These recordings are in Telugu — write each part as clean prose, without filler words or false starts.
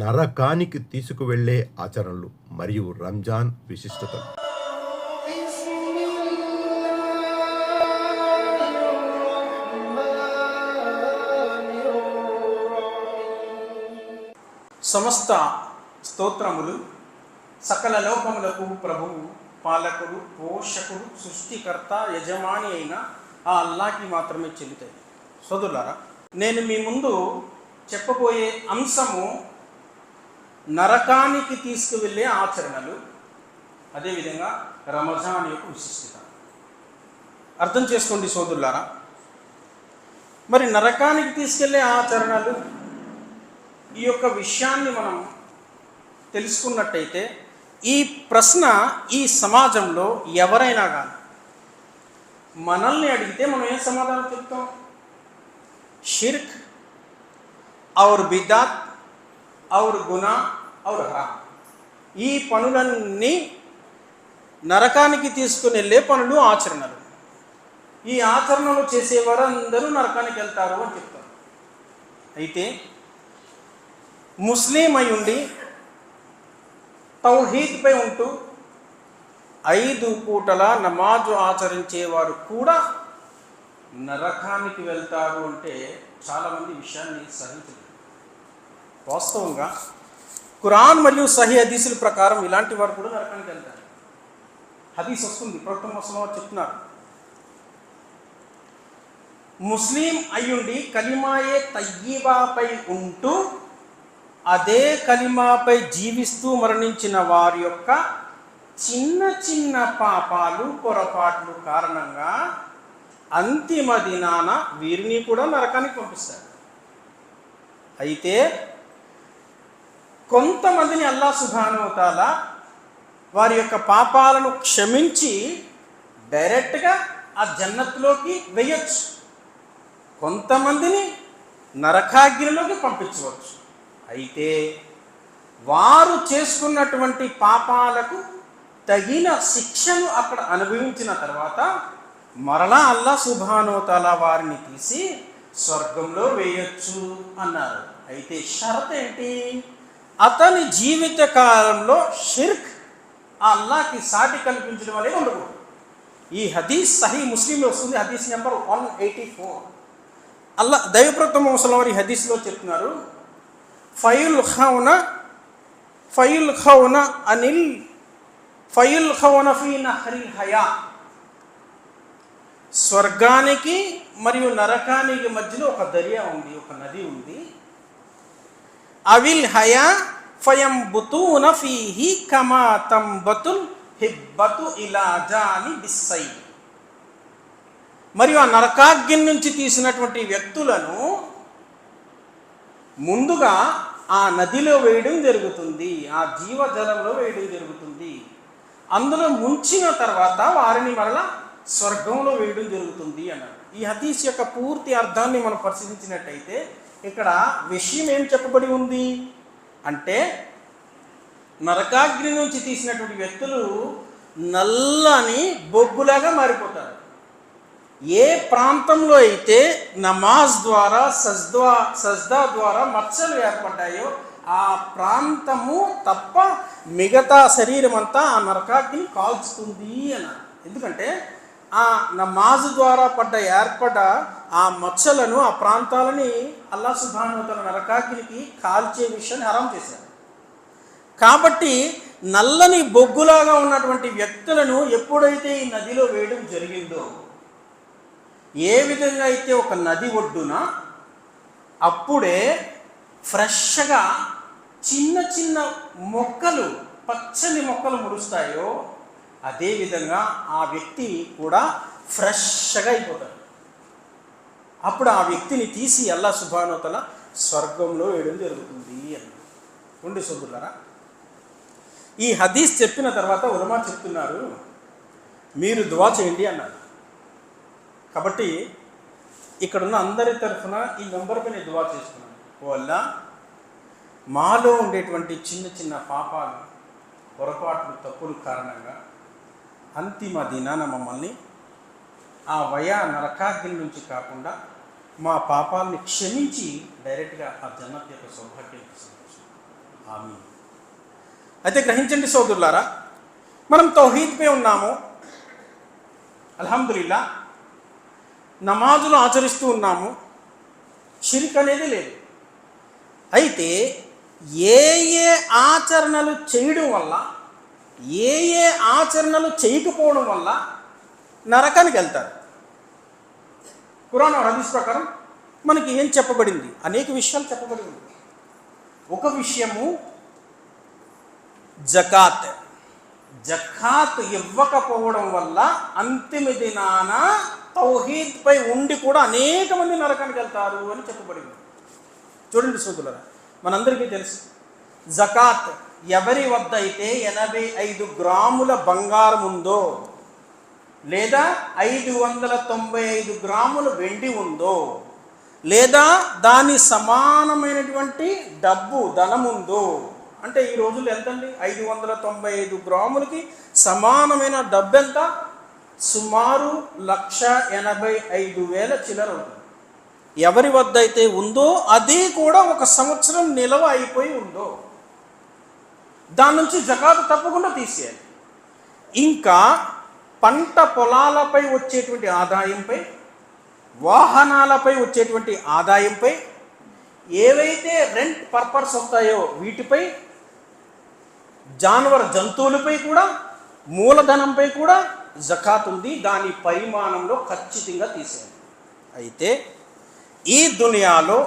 నరకానికి తీసుకువెళ్ళే ఆచరణలు మరియు రంజాన్ విశిష్టతలు. సమస్త స్తోత్రములు సకల లోకములకు ప్రభువు, పాలకుడు, పోషకుడు, సృష్టికర్త, యజమాని అయిన ఆ అల్లాకి మాత్రమే చెల్లుతాయి. సోదరులారా, నేను మీ ముందు చెప్పబోయే అంశము నరకానికి తీసుకువెళ్ళే ఆచరణలు, అదేవిధంగా రమజాన్ యొక్క విశిష్టత. అర్థం చేసుకోండి సోదరులారా. మరి నరకానికి తీసుకెళ్లే ఆచరణలు, ఈ యొక్క విషయాన్ని మనం తెలుసుకున్నట్టయితే ఈ ప్రశ్న ఈ సమాజంలో ఎవరైనా కానీ మనల్ని అడిగితే మనం ఏం సమాధానం చెప్తాం? షిర్క్ ఔర్ బిదాత్ ఔర్ గునా ఔర్ హరామ్. ఈ పనులన్నీ నరకానికి తీసుకుని వెళ్ళే పనులు, ఆచరణలు. ఈ ఆచరణలు చేసేవారందరూ నరకానికి వెళ్తారు అని చెప్తారు. అయితే ముస్లిం అయి ఉండి తౌహీద్పై ఉంటూ 5 పూటల నమాజు ఆచరించేవారు కూడా నరకానికి వెళ్తారు అంటే చాలామంది విషయాన్ని సహించలేదు. వాస్తవంగా ఖురాన్ మరియు సహీ హదీసుల ప్రకారం ఇలాంటి వారు కూడా నరకానికి వెళ్తారు. హదీస్ వస్తుంది, ప్రవక్త ముహమ్మద్ చెప్తున్నారు, ముస్లిం అయ్యుండి కలిమాయే తయ్యిబాపై ఉంటూ అదే కలిమాపై జీవిస్తూ మరణించిన వారి యొక్క చిన్న చిన్న పాపాలు, పొరపాట్లు కారణంగా అంతిమ దినాన వీరిని కూడా నరకానికి పంపిస్తారు. అయితే కొంతమందిని అల్లాహ్ సుబ్హానహు వ తఆలా వారి యొక్క పాపాలను క్షమించి డైరెక్ట్గా ఆ జన్నత్లోకి వెయ్యొచ్చు, కొంతమందిని నరకాగ్నిలోకి పంపించవచ్చు. అయితే వారు చేసుకున్నటువంటి పాపాలకు తగిన శిక్షను అక్కడ అనుభవించిన తర్వాత మరలా అల్లాహ్ సుబ్హానహు వ తఆలా వారిని తీసి స్వర్గంలో వేయొచ్చు అన్నారు. అయితే షరత్ ఏంటి? అతని జీవిత కాలంలో షిర్క్, అల్లాహ్కి సాటి కల్పించడం అనేది ఉండకూడదు. ఈ హదీస్ సహీ ముస్లింలో వస్తుంది, హదీస్ నెంబర్ 184. దైవప్రవక్త ముహమ్మద్ సల్లల్లాహు అలైహి వసల్లం హదీస్లో చెప్తున్నారు, ఫయుల్ఖౌన ఫీ నహరిల్ హయా. స్వర్గానికి మరియు నరకానికి మధ్యలో ఒక దర్యా ఉంది, ఒక నది ఉంది. అవిల్ హయా ఫయంబుతూన ఫీహి కమా తంబతుల్ హిబ్బతు ఇలా జాని బిస్సై. మరియు ఆ నరకాగ్ని నుంచి తీసినటువంటి వ్యక్తులను ముందుగా ఆ నదిలో వేయడం జరుగుతుంది, ఆ జీవజలంలో వేయడం జరుగుతుంది. అందులో ముంచిన తర్వాత వారిని మరలా స్వర్గంలో వేయడం జరుగుతుంది అన్నారు. ఈ హదీస్ యొక్క పూర్తి అర్థాన్ని మనం పరిశీలించినట్టయితే ఇక్కడ విషయం ఏం చెప్పబడి ఉంది అంటే, నరకాగ్ని నుంచి తీసినటువంటి వ్యక్తులు నల్లని బొగ్గులాగా మారిపోతారు. ఏ ప్రాంతంలో అయితే నమాజ్ ద్వారా సజ్దా ద్వారా మచ్చలు ఏర్పడ్డాయో ఆ ప్రాంతము తప్ప మిగతా శరీరం అంతా ఆ నరకాగ్ని కాల్చుతుంది అన్నారు. ఎందుకంటే ఆ నమాజ్ ద్వారా ఏర్పడ్డ ఆ మచ్చలను, ఆ ప్రాంతాలని అల్లాహ్ సుబ్హానహు వ తఆలా నరకాగ్నికి కాల్చే విషయాన్ని హరాం చేశారు. కాబట్టి నల్లని బొగ్గులాగా ఉన్నటువంటి వ్యక్తులను ఎప్పుడైతే ఈ నదిలో వేయడం జరిగిందో, ఏ విధంగా అయితే ఒక నది ఒడ్డున అప్పుడే ఫ్రెష్గా చిన్న చిన్న మొక్కలు, పచ్చని మొక్కలు మురుస్తాయో అదేవిధంగా ఆ వ్యక్తి కూడా ఫ్రెష్గా అయిపోతాడు. అప్పుడు ఆ వ్యక్తిని తీసి అల్లాహ్ సుబ్హానహు వ తఆలా స్వర్గంలో వేయడం జరుగుతుంది అన్నారు. ఉండి సోదరులారా, ఈ హదీస్ చెప్పిన తర్వాత ఉలమా చెప్తున్నారు, మీరు దువా చేయండి అన్నారు. కాబట్టి ఇక్కడున్న అందరి తరఫున ఈ మెంబర్పై నేను దువా చేస్తున్నాను. వల్ల మాలో ఉండేటువంటి చిన్న చిన్న పాపాలు, పొరపాట్లు, తప్పుల కారణంగా అంతిమ దినాన మమ్మల్ని ఆ నరకాగ్ని నుంచి కాకుండా మా పాపాలని క్షమించి డైరెక్ట్గా ఆ జన్నత్ యొక్క సౌభాగ్యం తీసుకొచ్చు. ఆమీన్. అయితే గ్రహించండి సోదరులారా, మనం తౌహీద్పై ఉన్నాము, అల్హమ్దులిల్లా, నమాజులు ఆచరిస్తూ ఉన్నాము, షిర్క్ అనేది లేదు. అయితే ఏ ఏ ఆచరణలు చేయడం వల్ల, ఏ ఏ ఆచరణలు చేయకపోవడం వల్ల నరకానికి వెళ్తారు? ఖురాన్ హదీస్ ప్రకారం మనకి ఏం చెప్పబడింది? అనేక విషయాలు చెప్పబడింది. ఒక విషయము జకాత్. జకాత్ ఇవ్వకపోవడం వల్ల అంతిమ దినాన తౌహీద్పై ఉండి కూడా అనేక మంది నరకానికి వెళ్తారు అని చెప్పబడింది. చూడండి సోదరులారా, మనందరికీ తెలుసు, జకాత్ ఎవరి వద్ద అయితే 85 గ్రాముల బంగారం ఉందో, లేదా 595 గ్రాముల వెండి ఉందో, లేదా దాని సమానమైనటువంటి డబ్బు ధనం ఉందో, అంటే ఈ రోజుల్లో ఎంతండి? 595 గ్రాములకి సమానమైన డబ్బు ఎంత? సుమారు 1,85,000 చిల్లర ఉంటుంది. ఎవరి వద్ద అయితే ఉందో అది కూడా 1 సంవత్సరం నిలవ అయిపోయి ఉందో, దాని నుంచి జకాతు తప్పకుండా తీసేయాలి. ఇంకా పంట పొలాలపై వచ్చేటువంటి ఆదాయంపై, వాహనాలపై వచ్చేటువంటి ఆదాయంపై, ఏవైతే రెంట్ పర్పస్ వస్తాయో వీటిపై, జంతువులపై కూడా, మూలధనంపై కూడా జకాత్ ఉంది. దాని పరిమాణంలో ఖచ్చితంగా తీసేయాలి. అయితే ఈ దునియాలో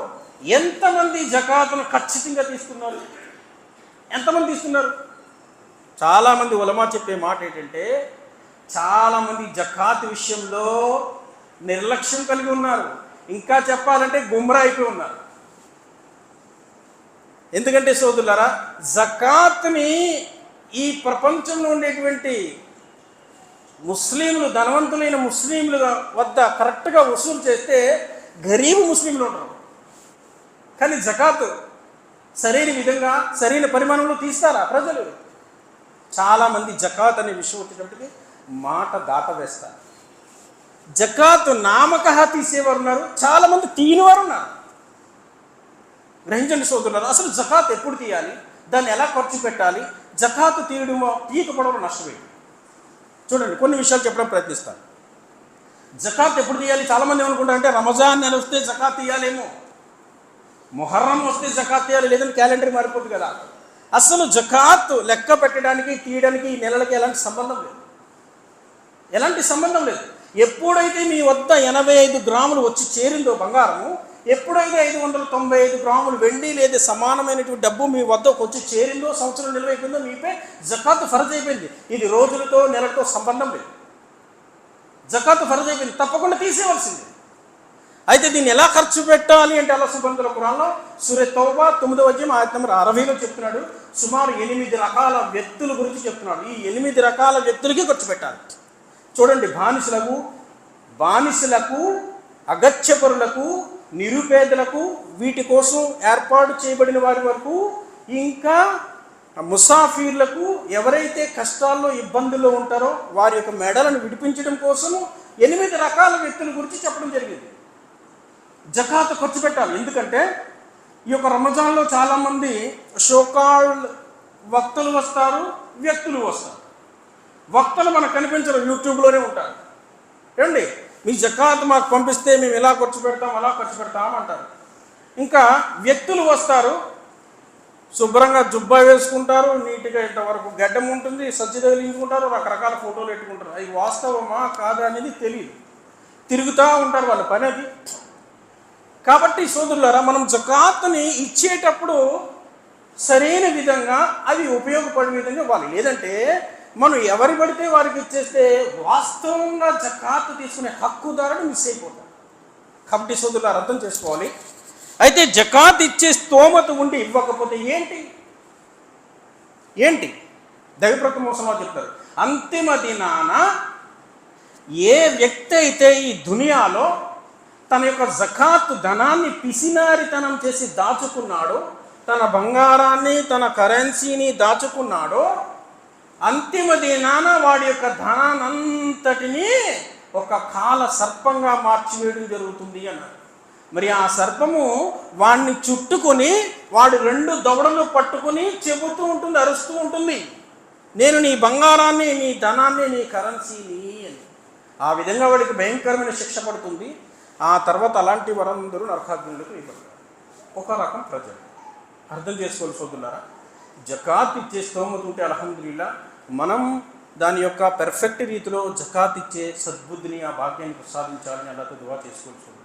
ఎంతమంది జకాతును ఖచ్చితంగా తీసుకున్నారు? ఎంతమంది తీసుకున్నారు? చాలామంది ఉలమా చెప్పే మాట ఏంటంటే, చాలామంది జకాత్ విషయంలో నిర్లక్ష్యం కలిగి ఉన్నారు. ఇంకా చెప్పాలంటే గుమ్రా అయిపోయి ఉన్నారు. ఎందుకంటే సోదరులారా, జకాత్ని ఈ ప్రపంచంలో ఉండేటువంటి ముస్లింలు, ధనవంతులైన ముస్లింల వద్ద కరెక్ట్గా వసూలు చేస్తే గరీబు ముస్లింలు ఉంటారు. కానీ జకాత్ సరైన విధంగా, సరైన పరిమాణంలో తీస్తారా ప్రజలు? చాలామంది జకాత్ అనే విషయం వచ్చేటప్పటికి మాట దాటవేస్తారు. జకాత్ నామకహ తీసేవారు ఉన్నారు, చాలామంది తీయనివారు ఉన్నారు. గ్రహించండి సోదరులారా, అసలు జకాత్ ఎప్పుడు తీయాలి, దాన్ని ఎలా ఖర్చు పెట్టాలి, జకాత్ తీయకపోవడం నష్టమేంటి? చూడండి, కొన్ని విషయాలు చెప్పడం ప్రయత్నిస్తాను. జకాత్ ఎప్పుడు తీయాలి? చాలామంది ఏమనుకుంటారంటే రంజాన్ నెల వస్తే జకాత్ తీయాలేమో, ముహర్రం వస్తే జకాత్ తీయాలి, లేదంటే క్యాలెండర్ మారిపోతుంది కదా. అసలు జకాత్ లెక్క పెట్టడానికి, తీయడానికి ఈ నెలలకి ఎలాంటి సంబంధం లేదు. ఎలాంటి సంబంధం లేదు. ఎప్పుడైతే మీ వద్ద 85 గ్రాములు వచ్చి చేరిందో బంగారము, ఎప్పుడైతే 595 గ్రాములు వెండి లేదా సమానమైనటువంటి డబ్బు మీ వద్దకు వచ్చి చేరిందో, సంవత్సరం నిల్వ అయిపోయిందో, మీపై జకాత్ ఫరజ్ అయిపోయింది. ఇది రోజులతో నెలలతో సంబంధం లేదు. జకాత్ ఫరజ్ అయిపోయింది, తప్పకుండా తీసేయవలసింది. అయితే దీన్ని ఎలా ఖర్చు పెట్టాలి అంటే అల్లాహ్ సుబ్హానహు వ ఖురాన్లో సూరా తౌబా 9వ అధ్యాయం ఆయత నంబర్ 60లో చెప్తున్నాడు. సుమారు 8 రకాల వ్యక్తుల గురించి చెప్తున్నాడు. ఈ 8 రకాల వ్యక్తులకి ఖర్చు పెట్టాలి. చూడండి, బానిసలకు, అగత్యపరులకు, నిరుపేదలకు, వీటి కోసం ఏర్పాటు చేయబడిన వారి వరకు, ఇంకా ముసాఫీర్లకు, ఎవరైతే కష్టాల్లో ఇబ్బందుల్లో ఉంటారో వారి యొక్క మెడలను విడిపించడం కోసం 8 రకాల వ్యక్తుల గురించి చెప్పడం జరిగింది. జకాత్ ఖర్చు పెట్టాలి. ఎందుకంటే ఈ యొక్క రంజాన్లో చాలామంది షోకాల్డ్ వక్తలు వస్తారు, వ్యక్తులు వస్తారు. వక్తలు మనకు కనిపించరు, యూట్యూబ్లోనే ఉంటారు. ఏమండి, మీ జకాత్ మాకు పంపిస్తే మేము ఎలా ఖర్చు పెడతాం, అలా ఖర్చు పెడతాం అంటారు. ఇంకా వ్యక్తులు వస్తారు, శుభ్రంగా జుబ్బా వేసుకుంటారు, నీట్గా ఇంతవరకు గడ్డం ఉంటుంది, సజ్జి తగిలించుకుంటారు, రకరకాల ఫోటోలు పెట్టుకుంటారు. అవి వాస్తవమా కాదా అనేది తెలియదు, తిరుగుతూ ఉంటారు, వాళ్ళ పని అది. కాబట్టి సోదరులారా, మనం జకాత్ని ఇచ్చేటప్పుడు సరైన విధంగా అవి ఉపయోగపడే విధంగా ఇవ్వాలి. లేదంటే మనం ఎవరు పడితే వారికి ఇచ్చేస్తే వాస్తవంగా జకాత్ తీసుకునే హక్కుదారుడు మిస్ అయిపోతాం. కాబట్టి సోదరులారా, అర్థం చేసుకోవాలి. అయితే జకాత్ ఇచ్చే స్తోమత ఉండి ఇవ్వకపోతే ఏంటి దైవప్రవక్త మోసమా చెప్తారు, అంతిమ దినాన ఏ వ్యక్తి అయితే ఈ దునియాలో తన యొక్క జకాత్ ధనాన్ని పిసినారితనం చేసి దాచుకున్నాడో, తన బంగారాన్ని, తన కరెన్సీని దాచుకున్నాడో, అంతిమ దినాన వాడి యొక్క ధనాన్నంతటినీ ఒక కాల సర్పంగా మార్చివేయడం జరుగుతుంది అన్నారు. మరి ఆ సర్పము వాడిని చుట్టుకొని వాడు 2 దవడలు పట్టుకొని చెబుతూ ఉంటుంది, అరుస్తూ ఉంటుంది, నేను నీ బంగారాన్ని, నీ ధనాన్ని, నీ కరెన్సీని అని. ఆ విధంగా వాడికి భయంకరమైన శిక్ష పడుతుంది. ఆ తర్వాత అలాంటి వారందరూ నరకాగ్నిలోకి వేయబడతారు. ఒక రకం ప్రజలు అర్థం చేసుకోవాల్సి వద్దున్నారా. జకాత్ ఇచ్చే స్తోమత ఉంటే అల్హమ్దులిల్లా, మనం దాని యొక్క పెర్ఫెక్ట్ రీతిలో జకాత్ ఇచ్చే సద్బుద్ధిని, ఆ భాగ్యాన్ని ప్రసాదించాలని అల్లాహ్తో దువా చేసుకోవాల్సి ఉంది.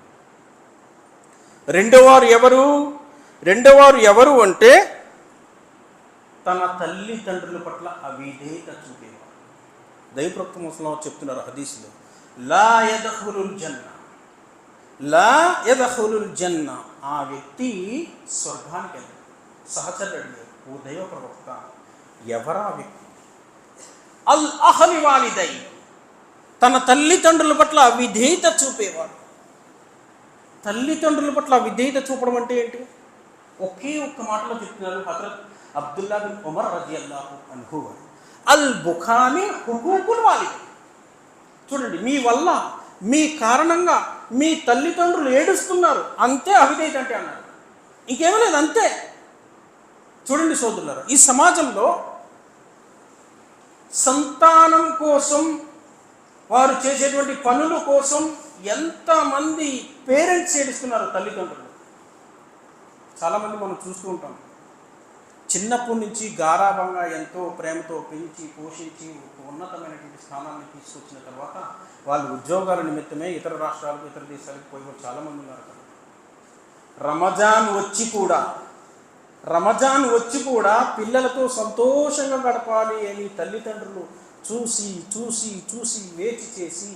రెండోవారు ఎవరు అంటే తన తల్లిదండ్రుల పట్ల అవిధేయత చూపేవారు. దైవప్రవక్త ముసలిం చెప్తున్నారు హదీస్లో, లా యదఖులుల్ జన్న, ఆ వ్యక్తి స్వర్గానికి వెళ్ళాడు. సహచరుడు అడిగారు, ఓ దైవ ప్రవక్త, ఎవరా వ్యక్తి? అల్ అహలి వాలిదై, తన తల్లిదండ్రుల పట్ల అవిధేయత చూపేవాడు. తల్లిదండ్రుల పట్ల విధేయత చూపడం అంటే ఏంటి? ఒకే ఒక్క మాటలో చెప్తున్నారు హజరత్ అబ్దుల్లా బిన్ ఉమర్ రజియల్లాహు అన్హు, అల్ బుఖాని హుకూకుల్ వాలిదై. చూడండి, మీ వల్ల, మీ కారణంగా మీ తల్లిదండ్రులు ఏడుస్తున్నారు, అంతే అవిధేయత అంటే అన్నారు. ఇంకేమీ లేదు, అంతే. చూడండి సోదరులారా, ఈ సమాజంలో సంతానం కోసం వారు చేసేటువంటి పనుల కోసం ఎంతమంది పేరెంట్స్ ఏడుస్తున్నారు, తల్లిదండ్రులు. చాలామంది మనం చూస్తూ ఉంటాం, చిన్నప్పటి నుంచి గారాభంగా ఎంతో ప్రేమతో పెంచి పోషించి ఒక ఉన్నతమైనటువంటి స్థానాన్ని తీసుకొచ్చిన తర్వాత వాళ్ళు ఉద్యోగాల నిమిత్తమే ఇతర రాష్ట్రాలకు, ఇతర దేశాలకు పోయి చాలామంది ఉన్నారు కదా. రమజాన్ వచ్చి కూడా పిల్లలతో సంతోషంగా గడపాలి అని తల్లిదండ్రులు చూసి చూసి చూసి వేచి చేసి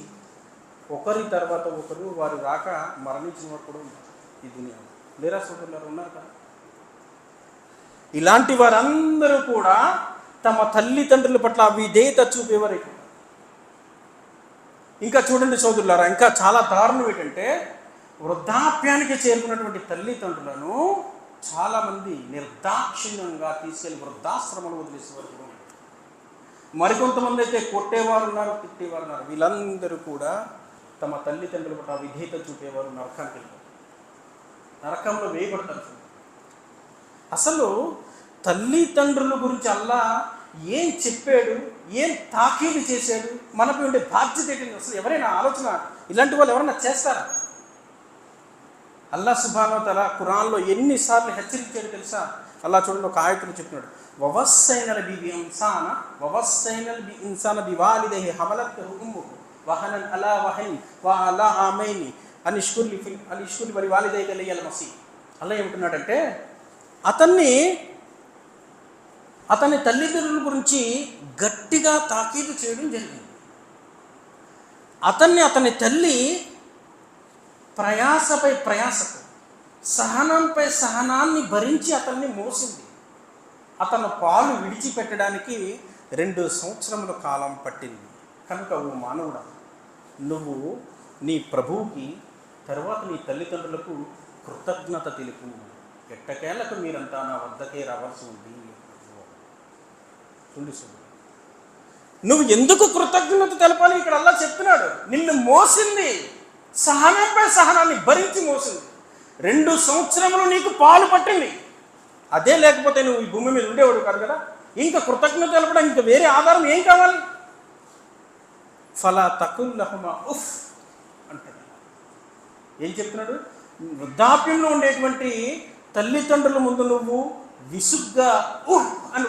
ఒకరి తర్వాత ఒకరు వారు రాక మరణించిన వారు కూడా ఉన్నారు ఈ దునియాలో. లేరా సోదరులారు, ఉన్నారు కదా. ఇలాంటి వారందరూ కూడా తమ తల్లిదండ్రుల పట్ల విధేయత చూపేవారు. ఇంకా చూడండి సోదరులారా, ఇంకా చాలా దారుణం ఏంటంటే, వృద్ధాప్యానికి చేరుకున్నటువంటి తల్లిదండ్రులను చాలామంది నిర్దాక్షిణ్యంగా తీసుకెళ్లి వృద్ధాశ్రమంలో వదిలేసేవారు కూడా ఉన్నారు. మరికొంతమంది అయితే కొట్టేవారు ఉన్నారు, తిట్టేవారు ఉన్నారు. వీళ్ళందరూ కూడా తమ తల్లిదండ్రుల పట్ల విధేయత చూపేవారు నరకానికి వెళ్ళారు, నరకంలో వేయబడతారు. అసలు తల్లిదండ్రుల గురించి అల్లాహ్ ఏం చెప్పాడు, ఏం తాకీదు చేశాడు, మనపై ఉండే బాధ్యత ఏంటి? అసలు ఎవరైనా ఆలోచన ఇలాంటి వాళ్ళు ఎవరైనా చేస్తారా? అల్లాహ్ సుబ్హానహు వ తఆలా ఖురాన్లో ఎన్నిసార్లు హెచ్చరించాడు తెలుసా? అల్లాహ్ చూడండి, ఒక ఆయతను చెప్పినాడు, వవస్సైనల్ ఇన్సాన బివాలిదైహి హమలత్హు ఉమ్ముహు వహనన్ అలా వహన్ వ అలా ఆమైని అనిష్కుర్ వలి వాలిదైక ఇలయ్యల్ మసీహ్. అల్లాహ్ ఏమంటున్నాడంటే, అతని తల్లిదండ్రుల గురించి గట్టిగా తాకీదు చేయడం జరిగింది. అతని తల్లి ప్రయాసపై ప్రయాసకు, సహనంపై సహనాన్ని భరించి అతన్ని మోసింది. అతను పాలు విడిచిపెట్టడానికి 2 సంవత్సరముల కాలం పట్టింది. కనుక ఓ మానవుడా, నువ్వు నీ ప్రభువుకి, తర్వాత నీ తల్లిదండ్రులకు కృతజ్ఞత తెలుపు. ఎట్టకేళ్లకు మీరంతా నా వద్దకే రావాల్సి ఉంది. నువ్వు ఎందుకు కృతజ్ఞత తెలపాలి? ఇక్కడ అల్లాహ్ చెప్తున్నాడు, నిన్ను మోసింది, సహనంపై సహనాన్ని భరించి మోసింది. 2 సంవత్సరములు నీకు పాలు పట్టింది. అదే లేకపోతే నువ్వు ఈ భూమి మీద ఉండేవాడు కాదు కదా. ఇంకా కృతజ్ఞత తెలపడం ఇంకా వేరే ఆధారం ఏం కావాలి? ఫలా తకుల్ లహుమా ఉఫ్ అంటాడు. ఏం చెప్తున్నాడు? వృద్ధాప్యంలో ఉండేటువంటి తల్లిదండ్రుల ముందు నువ్వు విసుగ్గా అని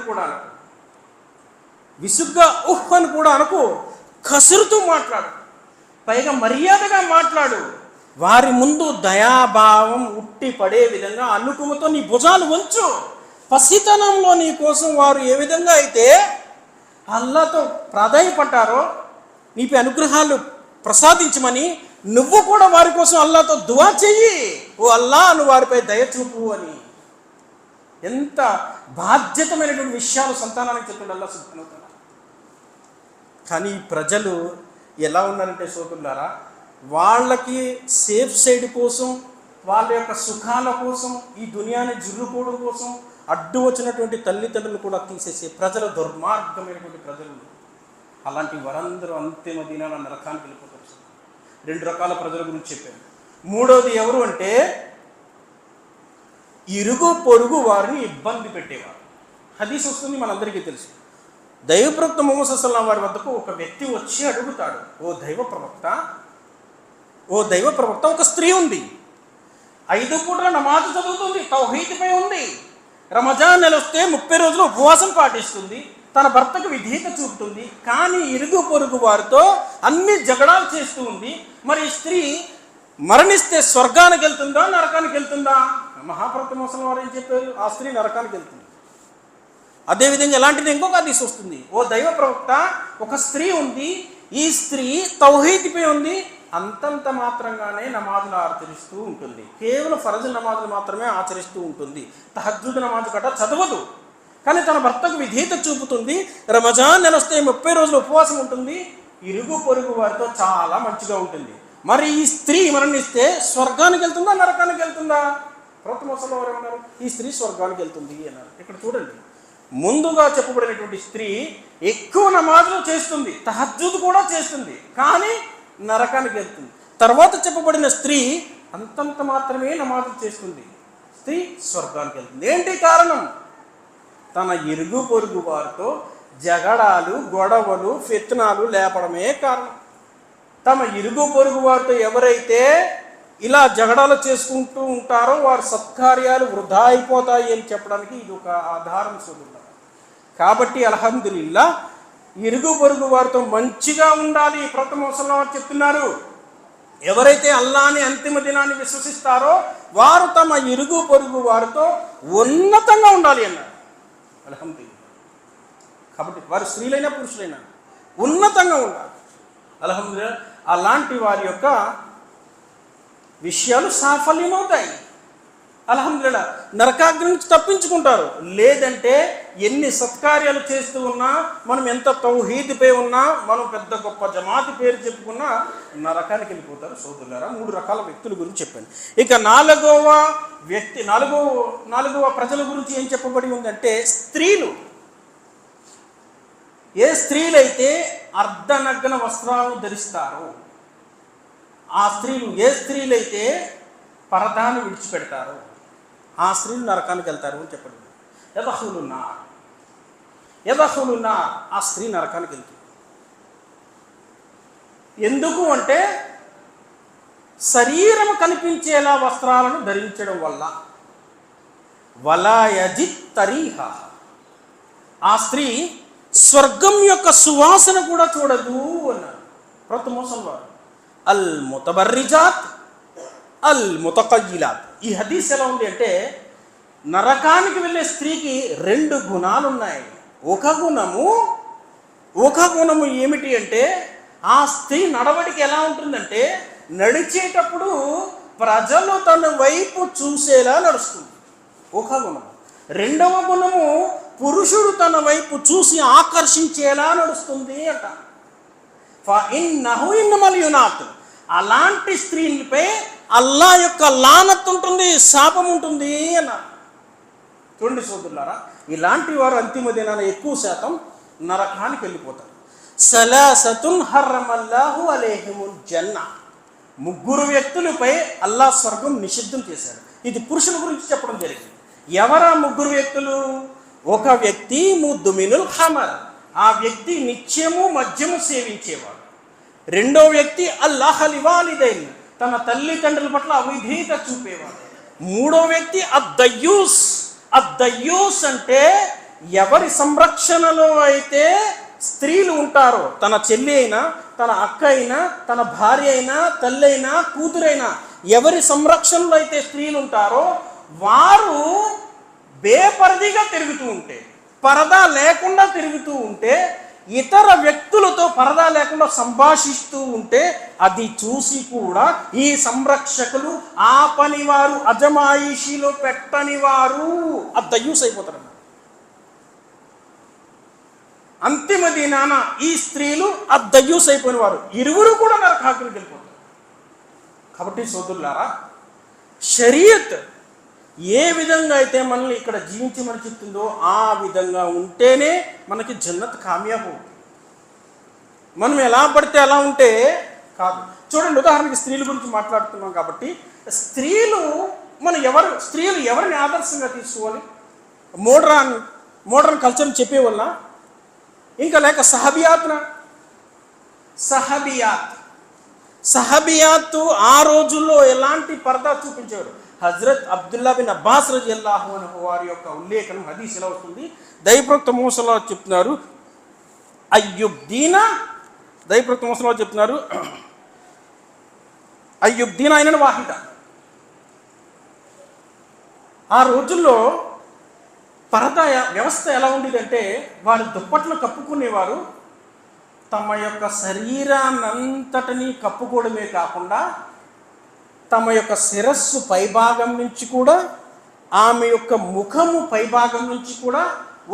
కూడా అనుకో, కసురుతూ మాట్లాడు, పైగా మర్యాదగా మాట్లాడు. వారి ముందు దయాభావం ఉట్టి పడే విధంగా అన్నుకుమతో నీ భుజాలు వంచు. పసితనంలో నీ కోసం వారు ఏ విధంగా అయితే అల్లాహ్తో ప్రాధాయపడ్డారో నీపై అనుగ్రహాలు ప్రసాదించమని, నువ్వు కూడా వారి కోసం అల్లాహ్తో దువా చెయ్యి. ఓ అల్లాహ్, నువ్వు వారిపై దయ చూపు అని. ఎంత బాధ్యతమైనటువంటి విషయాలు సంతానానికి చెప్తుండే అల్లాహ్ సుబ్హానహు వ తఆలా. కానీ ప్రజలు ఎలా ఉన్నారంటే సోదరులారా, వాళ్ళకి సేఫ్ సైడ్ కోసం, వాళ్ళ యొక్క సుఖాల కోసం, ఈ దునియాని జుర్రుకోవడం కోసం అడ్డు వచ్చినటువంటి తల్లిదండ్రులు కూడా తీసేసే ప్రజలు, దుర్మార్గమైనటువంటి ప్రజలు. అలాంటి వారందరూ అంతిమ దినాల నరకానికి వెళ్ళిపోతారు. 2 రకాల ప్రజల గురించి చెప్పాను. మూడోది ఎవరు అంటే ఇరుగు పొరుగు వారిని ఇబ్బంది పెట్టేవారు. హదీస్ వస్తుంది, మనందరికీ తెలుసు. దైవప్రవక్త ముహమ్మద్ సల్లల్లాహు అలైహి వసల్లం వారి వద్దకు ఒక వ్యక్తి వచ్చి అడుగుతాడు, ఓ దైవ ప్రవక్త, ఒక స్త్రీ ఉంది, 5 పూటల నమాజు చదువుతుంది, తౌహీద్పై ఉంది, రమజాన్ నెల వస్తే 30 రోజులు ఉపవాసం పాటిస్తుంది, తన భర్తకు విధేయత చూపుతుంది, కానీ ఇరుగు పొరుగు వారితో అన్ని జగడాలు చేస్తూ ఉంది. మరి ఈ స్త్రీ మరణిస్తే స్వర్గానికి వెళ్తుందా, నరకానికి వెళ్తుందా? మహాప్రవక్త ముహమ్మద్ వారు ఏం చెప్పారు? ఆ స్త్రీ నరకానికి వెళ్తుంది. అదేవిధంగా ఎలాంటిది ఇంకొక హదీస్ వస్తుంది, ఓ దైవ ప్రవక్త, ఒక స్త్రీ ఉంది, ఈ స్త్రీ తౌహీద్పై ఉంది, అంతంత మాత్రంగానే నమాజులు ఆచరిస్తూ ఉంటుంది, కేవలం ఫరజ్ నమాజులు మాత్రమే ఆచరిస్తూ ఉంటుంది, తహజ్జుద్ నమాజు గట్రా చదవదు, కానీ తన భర్తకు విధేయత చూపుతుంది, రమజాన్ నెల వస్తే 30 రోజులు ఉపవాసం ఉంటుంది, ఇరుగు పొరుగు వారితో చాలా మంచిగా ఉంటుంది. మరి ఈ స్త్రీ మరణిస్తే స్వర్గానికి వెళ్తుందా, నరకానికి వెళ్తుందా? ప్రవక్త ముహమ్మద్ వారు ఏమన్నారు? ఈ స్త్రీ స్వర్గానికి వెళ్తుంది అన్నారు. ఇక్కడ చూడండి, ముందుగా చెప్పబడినటువంటి స్త్రీ ఎక్కువ నమాజులు చేస్తుంది, తహజ్జుద్ కూడా చేస్తుంది, కానీ నరకానికి వెళ్తుంది. తర్వాత చెప్పబడిన స్త్రీ అంతంత మాత్రమే నమాజులు చేస్తుంది, స్త్రీ స్వర్గానికి వెళ్తుంది. ఏంటి కారణం? తన ఇరుగు పొరుగు వారితో జగడాలు, గొడవలు, ఫిత్నాలు లేపడమే కారణం. తమ ఇరుగు పొరుగు వారితో ఎవరైతే ఇలా జగడాలు చేసుకుంటూ ఉంటారో వారి సత్కార్యాలు వృధా అయిపోతాయి అని చెప్పడానికి ఇది ఒక ఆధారం సోదరులారా. కాబట్టి అల్హమ్దులిల్లా, ఇరుగు పొరుగు వారితో మంచిగా ఉండాలి. ప్రవక్త ముహమ్మద్ సల్లల్లాహు అలైహి వసల్లం చెప్తున్నారు, ఎవరైతే అల్లాహ్ని అంతిమ దినాన్ని విశ్వసిస్తారో వారు తమ ఇరుగు పొరుగు వారితో ఉన్నతంగా ఉండాలి అన్నారు. అల్హమ్దులిల్లా. కాబట్టి వారు స్త్రీలైనా పురుషులైనా ఉన్నతంగా ఉండాలి. అల్హమ్దులిల్లా. అలాంటి వారి యొక్క విషయాలు సాఫల్యమవుతాయి. అల్హమ్దులిల్లా. నరకాగ్ని నుంచి తప్పించుకుంటారు. లేదంటే ఎన్ని సత్కార్యాలు చేస్తూ ఉన్నా, మనం ఎంత తౌహీద్పై ఉన్నా, మనం పెద్ద గొప్ప జమాతి పేరు చెప్పుకున్నా నరకానికి వెళ్ళిపోతారు సోదరులారా. 3 రకాల వ్యక్తుల గురించి చెప్పాను. ఇక నాలుగవ ప్రజల గురించి ఏం చెప్పబడి ఉందంటే స్త్రీలు. ఏ స్త్రీలైతే అర్ధనగ్న వస్త్రాలను ధరిస్తారో ఆ స్త్రీలు, ఏ స్త్రీలైతే పరదాను విడిచిపెడతారో ఆ స్త్రీలు నరకానికి వెళ్తారు అని చెప్పండి. యదఖులున్నా ఆ స్త్రీ నరకానికి వెళ్తుంది. ఎందుకు అంటే శరీరం కనిపించేలా వస్త్రాలను ధరించడం వల్ల. వలా యజిద్ తరీహా, ఆ స్త్రీ స్వర్గం యొక్క సువాసన కూడా చూడదు అన్నారు ప్రవక్త ముహమ్మద్ వారు. అల్ ముతబర్రిజాత్ అల్ ముతకయ్యిలాత్. ఈ హదీస్ ఎలా ఉంది అంటే నరకానికి వెళ్ళే స్త్రీకి 2 గుణాలు ఉన్నాయి. ఒక గుణము ఏమిటి అంటే ఆ స్త్రీ నడవడికి ఎలా ఉంటుందంటే నడిచేటప్పుడు ప్రజలు తన వైపు చూసేలా నడుస్తుంది, ఒక గుణం. రెండవ గుణము పురుషుడు తన వైపు చూసి ఆకర్షించేలా నడుస్తుంది అంట. అలాంటి స్త్రీలపై అల్లా యొక్క లానత్ ఉంటుంది, శాపం ఉంటుంది అన్న. చూడండి సోదరులారా, ఇలాంటి వారు అంతిమ దినాన ఎక్కువ శాతం నరకానికి వెళ్ళిపోతారు. సలాసతున్ హర్రమల్లాహు అలైహిముల్ జన్నా, 3 వ్యక్తులపై అల్లా స్వర్గం నిషిద్ధం చేశారు. ఇది పురుషుల గురించి చెప్పడం జరిగింది. ఎవరా 3 వ్యక్తులు? ఒక వ్యక్తి ముద్దుమినుల్ ఖమర్, ఆ వ్యక్తి నిత్యము మద్యము సేవించేవాడు. రెండో వ్యక్తి అల్లాహ్ లివాలిదైన్, తన తల్లిదండ్రుల పట్ల అవిధేయత చూపేవాడు. మూడో వ్యక్తి అద్దయ్యూస్ అంటే ఎవరి సంరక్షణలో అయితే స్త్రీలు ఉంటారో, తన చెల్లి అయినా, తన అక్క అయినా, తన భార్య అయినా, తల్లి అయినా, కూతురైనా, ఎవరి సంరక్షణలో అయితే స్త్రీలు ఉంటారో వారు బేపరదిగా తిరుగుతూ ఉంటే, పరదా లేకుండా తిరుగుతూ ఉంటే, ఇతర వ్యక్తులతో పరదా లేకుండా సంభాషిస్తూ ఉంటే అది చూసి కూడా ఈ సంరక్షకులు ఆ పని వారు అజమాయిషీలో పెట్టని వారు అద్దయ్యూస్ అయిపోతారన్న. అంతిమ దినాన ఈ స్త్రీలు అద్దయ్యూస్ అయిపోయిన వారు ఇరువురు కూడా నరకాగ్నికి వెళ్ళిపోతారు. కాబట్టి సోదరులారా, షరియత్ ఏ విధంగా అయితే మనల్ని ఇక్కడ జీవించమని చెప్తుందో ఆ విధంగా ఉంటేనే మనకి జన్నత్ కామయాబ్ అవుతుంది. మనం ఎలా పడితే అలా ఉంటే కాదు. చూడండి, ఉదాహరణకి స్త్రీల గురించి మాట్లాడుతున్నాం కాబట్టి స్త్రీలు ఎవరిని ఆదర్శంగా తీసుకోవాలి? మోడ్రన్ కల్చర్ని చెప్పే వల్ల, ఇంకా లేక సహబియాత్ ఆ రోజుల్లో ఎలాంటి పరదా చూపించేవారు? హజరత్ అబ్దుల్లా బిన్ అబ్బాస్ రజియల్లాహు అన్హు వారి యొక్క ఉల్లేఖనం హదీస్ ఎలా వస్తుంది? దైవప్రవక్త మూసలో చెప్తున్నారు, అయ్యుబ్దీన్ అయిన వాహిద. ఆ రోజుల్లో పరదా వ్యవస్థ ఎలా ఉండేదంటే, వారు దుప్పట్లు కప్పుకునేవారు, తమ యొక్క శరీరాన్నంతటినీ కప్పుకోవడమే కాకుండా తమ యొక్క శిరస్సు పైభాగం నుంచి కూడా, ఆమె యొక్క ముఖము పైభాగం నుంచి కూడా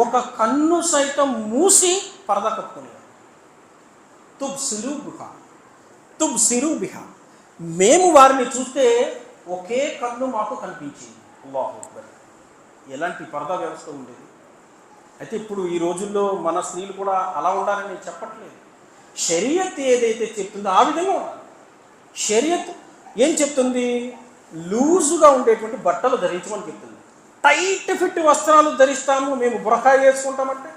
ఒక కన్ను సైతం మూసి పరదా కప్పుకునేవారు. తుబ్సిరు బిహా, మేము వారిని చూస్తే ఒకే కన్ను మాకు కనిపించింది. అల్లాహు అక్బర్. ఎలాంటి పరదా వ్యవస్థ ఉండేది. అయితే ఇప్పుడు ఈ రోజుల్లో మన స్త్రీలు కూడా అలా ఉండాలని నేను చెప్పట్లేదు. షరియత్ ఏదైతే చెప్తుందో ఆ విధంగా ఉండాలి. షరియత్ ఏం చెప్తుంది? లూజుగా ఉండేటువంటి బట్టలు ధరించమని చెప్తుంది. టైట్ ఫిట్ వస్త్రాలు ధరిస్తాము, మేము బురఖా వేసుకుంటామంటే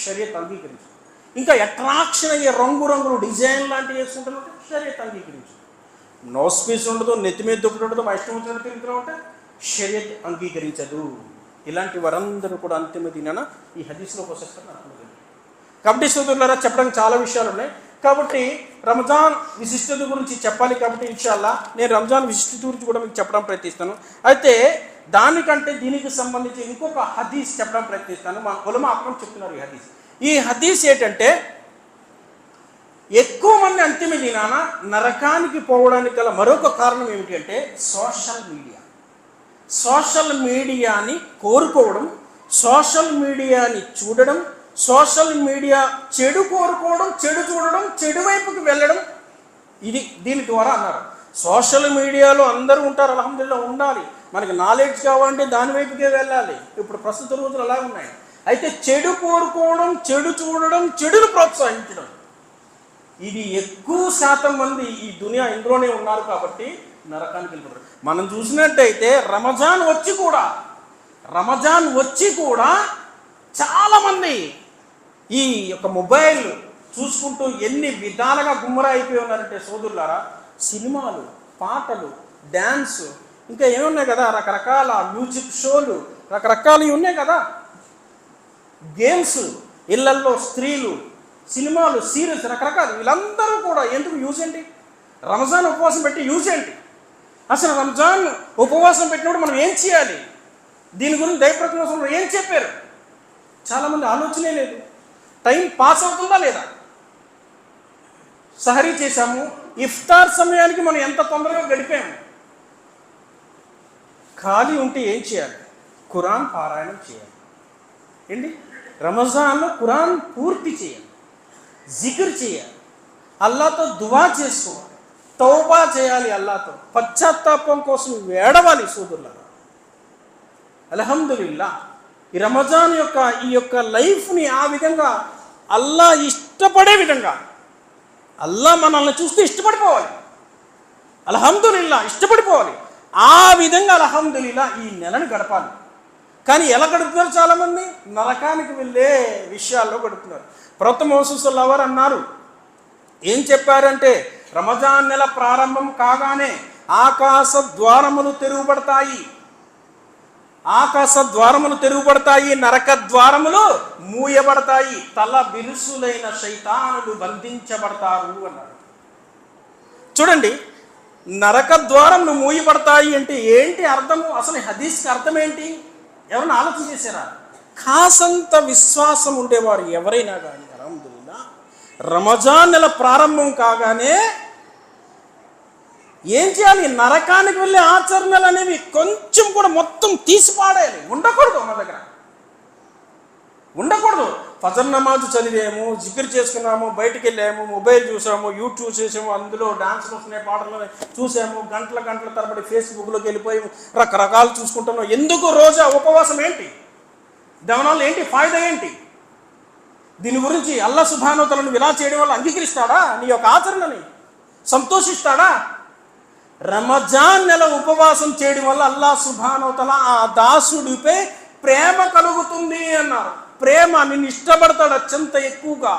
షరియత్ అంగీకరించు. ఇంకా అట్రాక్షన్ అయ్యే రంగురంగులు డిజైన్ లాంటివి వేసుకుంటామంటే షరియత్ అంగీకరించు. నోస్ పీస్ ఉండదు, నెత్తి మీద దుప్పటి ఉండదు, మా ఇష్టం వచ్చినట్టు తిరుగుతున్నామంటే షరియత్ అంగీకరించదు. ఇలాంటి వారందరూ కూడా అంతిమ దినాన ఈ హదీస్లోకి వస్తారు. కాబట్టి సోదరులారా, చెప్పడానికి చాలా విషయాలు ఉన్నాయి. కాబట్టి రంజాన్ విశిష్టత గురించి చెప్పాలి. కాబట్టి ఇన్షాల్లా నేను రంజాన్ విశిష్టత గురించి కూడా మీకు చెప్పడం ప్రయత్నిస్తాను. అయితే దానికంటే దీనికి సంబంధించి ఇంకొక హదీస్ చెప్పడం ప్రయత్నిస్తాను. మా ఉలమా అక్రమ్ చెప్తున్నారు ఈ హదీస్ ఏంటంటే, ఎక్కువ మంది అంతిమ దినాన నరకానికి పోవడానికి గల మరొక కారణం ఏమిటి అంటే సోషల్ మీడియాని కోరుకోవడం, సోషల్ మీడియాని చూడడం, సోషల్ మీడియా చెడు కోరుకోవడం, చెడు చూడడం, చెడు వైపుకి వెళ్ళడం. దీని ద్వారా అన్నారు. సోషల్ మీడియాలో అందరూ ఉంటారు, అల్హమ్దులిల్లా ఉండాలి. మనకి నాలెడ్జ్ కావాలంటే దాని వైపుకే వెళ్ళాలి. ఇప్పుడు ప్రస్తుత రోజులు అలా ఉన్నాయి. అయితే చెడు కోరుకోవడం, చెడు చూడడం, చెడును ప్రోత్సహించడం, ఇది ఎక్కువ శాతం మంది ఈ దునియా ఇందులోనే ఉన్నారు. కాబట్టి నరకానికి వెళ్ళిపోతారు. మనం చూసినట్టయితే రమజాన్ వచ్చి కూడా చాలామంది ఈ యొక్క మొబైల్ చూసుకుంటూ ఎన్ని విధాలుగా గుమ్మరా అయిపోయి ఉన్నారంటే సోదరులారా, సినిమాలు, పాటలు, డ్యాన్స్, ఇంకా ఏమున్నాయి కదా, రకరకాల మ్యూజిక్ షోలు, రకరకాలు ఉన్నాయి కదా, గేమ్స్, ఇళ్లల్లో స్త్రీలు, సినిమాలు, సీరియల్స్, రకరకాలు. వీళ్ళందరూ కూడా ఎందుకు యూజ్ ఏంటి? రంజాన్ ఉపవాసం పెట్టి యూజ్ ఏంటి? అసలు రంజాన్ ఉపవాసం పెట్టినప్పుడు మనం ఏం చేయాలి? దీని గురించి దైవప్రతినిధులు ఏం చెప్పారు? చాలామంది ఆలోచనే లేదు. టైం పాస్ అవుతుందా లేదా? సహరీ చేశాము, ఇఫ్తార్ సమయానికి మనం ఎంత తొందరగా గడిపాము. ఖాళీ ఉంటే ఏం చేయాలి? ఖురాన్ పారాయణం చేయాలి. ఏంటి? రంజాన్లో ఖురాన్ పూర్తి చేయాలి, జిక్ర్ చేయాలి, అల్లాతో దువా చేసుకోవాలి, తౌబా చేయాలి, అల్లాతో పశ్చాత్తాపం కోసం వేడవాలి. సోదరులారా, అల్హమ్దులిల్లా ఈ రంజాన్ ఈ యొక్క లైఫ్ని ఆ విధంగా అల్లా ఇష్టపడే విధంగా, అల్లా మనల్ని చూస్తే ఇష్టపడిపోవాలి. అల్హమ్దులిల్లా ఇష్టపడిపోవాలి. ఆ విధంగా అల్హమ్దులిల్లా ఈ నెలను గడపాలి. కానీ ఎలా గడుపుతున్నారు? చాలామంది నరకానికి వెళ్ళే విషయాల్లో గడుపుతున్నారు. ప్రవక్త ముహమ్మద్ సల్లల్లాహు అలైహి అన్నారు, ఏం చెప్పారంటే, రంజాన్ నెల ప్రారంభం కాగానే ఆకాశ ద్వారములు తెరువబడతాయి, నరక ద్వారములు మూయబడతాయి, తల బిరుసులైన శైతానులు బంధించబడతారు అన్నారు. చూడండి, నరక ద్వారములు మూయబడతాయి అంటే ఏంటి అర్థము? అసలు హదీస్కి అర్థం ఏంటి? ఎవరైనా ఆలోచన చేశారా? కాసంత విశ్వాసం ఉండేవారు ఎవరైనా కానీ అల్హమ్దులిల్లా రంజాన్ నెల ప్రారంభం కాగానే ఏం చేయాలి? నరకానికి వెళ్ళే ఆచరణలు అనేవి కొంచెం కూడా మొత్తం తీసి పాడేయాలి. ఉండకూడదు, మన దగ్గర ఉండకూడదు. ఫజర్ నమాజు చదివాము, జిక్ర్ చేసుకున్నాము, బయటికి వెళ్ళాము, మొబైల్ చూసాము, యూట్యూబ్ చూసాము, అందులో డాన్స్లు వస్తున్నాయి, పాటలు చూసాము, గంటల తరబడి ఫేస్బుక్లోకి వెళ్ళిపోయి రకరకాలు చూసుకుంటున్నాం. ఎందుకు రోజా ఉపవాసం ఏంటి? దానివల్ల ఏంటి ఫాయిదా ఏంటి? దీని గురించి అల్లాహ్ సుబ్హానహు వ తఆలా నువ్వు ఇలా చేయడం వల్ల అంగీకరిస్తాడా నీ యొక్క ఆచరణని? సంతోషిస్తాడా? రమజాన్ నెల ఉపవాసం చేయడం వల్ల అల్లాహ్ సుబ్హానహు వ తఆలా ఆ దాసుడిపై ప్రేమ కలుగుతుంది అన్నారు. ప్రేమ, నిన్ను ఇష్టపడతాడు అత్యంత ఎక్కువగా.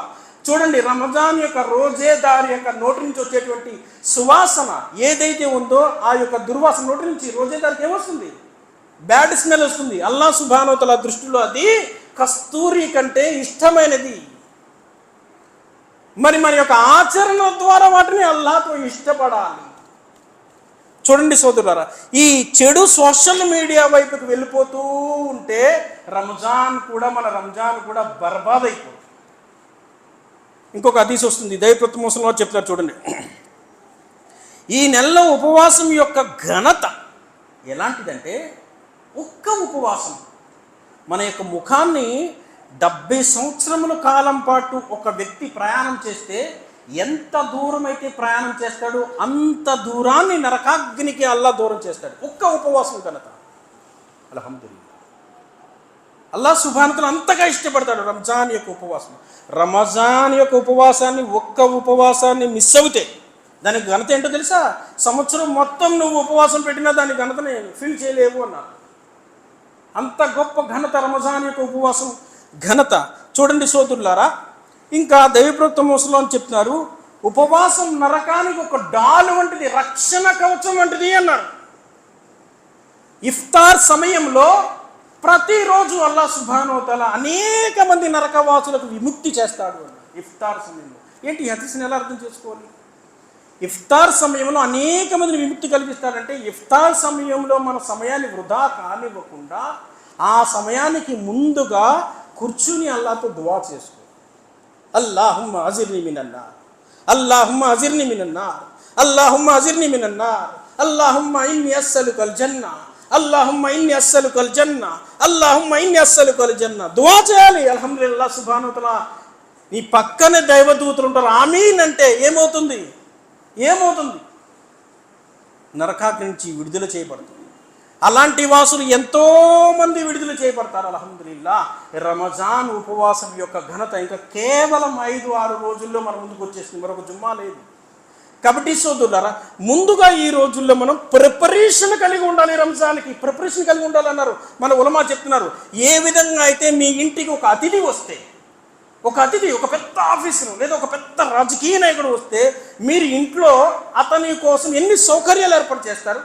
చూడండి, రమజాన్ యొక్క రోజేదారి యొక్క నోటి నుంచి వచ్చేటువంటి సువాసన ఏదైతే ఉందో ఆ యొక్క దుర్వాసన నోటి నుంచి రోజేదారికి ఏమొస్తుంది? బ్యాడ్ స్మెల్ వస్తుంది. అల్లాహ్ సుబ్హానహు వ తఆలా దృష్టిలో అది కస్తూరి కంటే ఇష్టమైనది. మరి మన యొక్క ఆచరణ ద్వారా వాటిని అల్లాహ్తో ఇష్టపడాలి. చూడండి సోదరులారా, ఈ చెడు సోషల్ మీడియా వైపుకి వెళ్ళిపోతూ ఉంటే మన రంజాన్ కూడా బర్బాద్ అయిపోతుంది. ఇంకొక హదీస్ వస్తుంది, దైవప్రవక్త ముహమ్మద్ చెప్తారు చూడండి, ఈ నెలలో ఉపవాసం యొక్క ఘనత ఎలాంటిదంటే, ఒక్క ఉపవాసం మన యొక్క ముఖాన్ని 70 సంవత్సరముల కాలం పాటు ఒక వ్యక్తి ప్రయాణం చేస్తే ఎంత దూరం అయితే ప్రయాణం చేస్తాడో అంత దూరాన్ని నరకాగ్నికి అల్లాహ్ దూరం చేస్తాడు. ఒక్క ఉపవాసం ఘనత. అల్హమ్దులిల్లాహ్. అల్లాహ్ సుబ్హానహు వ తఆలా అంతగా ఇష్టపడతాడు రంజాన్ యొక్క ఉపవాసం. రమజాన్ యొక్క ఉపవాసాన్ని, ఒక్క ఉపవాసాన్ని మిస్ అవుతే దానికి ఘనత ఏంటో తెలుసా? సంవత్సరం మొత్తం నువ్వు ఉపవాసం పెట్టినా దాని ఘనతని ఫీల్ చేయలేవు అన్నారు. అంత గొప్ప ఘనత రమజాన్ యొక్క ఉపవాసం ఘనత. చూడండి సోదరులారా, ఇంకా దైవప్రవక్త ముహమ్మద్ చెప్తున్నారు, ఉపవాసం నరకానికి ఒక డాల్ వంటిది, రక్షణ కవచం వంటిది అన్నారు. ఇఫ్తార్ సమయంలో ప్రతిరోజు అల్లాహ్ సుబ్హానహు వ తఆలా అనేక మంది నరకవాసులకు విముక్తి చేస్తాడు అన్నారు. ఇఫ్తార్ సమయంలో ఏంటి? ఈ హదీస్ని ఎలా అర్థం చేసుకోవాలి? ఇఫ్తార్ సమయంలో అనేక మందిని విముక్తి కలిగిస్తాడంటే, ఇఫ్తార్ సమయంలో మన సమయాన్ని వృధా కానివ్వకుండా ఆ సమయానికి ముందుగా కూర్చుని అల్లాహ్తో దువా చేసుకో. అల్లాహుమ్మ అజిర్ని మినన్నార్, అల్లాహుమ్మ అజిర్ని మినన్నార్, అల్లాహుమ్మ అజిర్ని మినన్నార్, అల్లాహుమ్మ ఇన్ని అస్సలుకల్ జన్నా, అల్లాహుమ్మ ఇన్ని అస్సలుకల్ జన్నా, అల్లాహుమ్మ ఇన్ని అస్సలుకల్ జన్నా. దువా చేయాలి. అల్హమ్దులిల్లాహ్ సుబ్హానహు వ తఆలా నీ పక్కనే దైవదూతలు ఉంటారు. ఆమీన్ అంటే ఏమవుతుంది? నరకాగ్ని నుంచి విడుదల చేయబడుతుంది. అలాంటి వాసులు ఎంతో మంది విడుదల చేయబడతారు. అల్హమ్దులిల్లాహ్. రమజాన్ ఉపవాసం యొక్క ఘనత ఇంకా కేవలం 5-6 రోజుల్లో మన ముందుకు వచ్చేసింది. మరొక జుమ్మా లేదు. కాబట్టి సోదరులారా, ముందుగా ఈ రోజుల్లో మనం ప్రిపరేషన్ కలిగి ఉండాలి. రంజాన్కి ప్రిపరేషన్ కలిగి ఉండాలన్నారు మన ఉలమా చెప్తున్నారు. ఏ విధంగా అయితే మీ ఇంటికి ఒక అతిథి వస్తే, ఒక పెద్ద ఆఫీసరు లేదా ఒక పెద్ద రాజకీయ నాయకుడు వస్తే మీరు ఇంట్లో అతని కోసం ఎన్ని సౌకర్యాలు ఏర్పాటు చేస్తారు?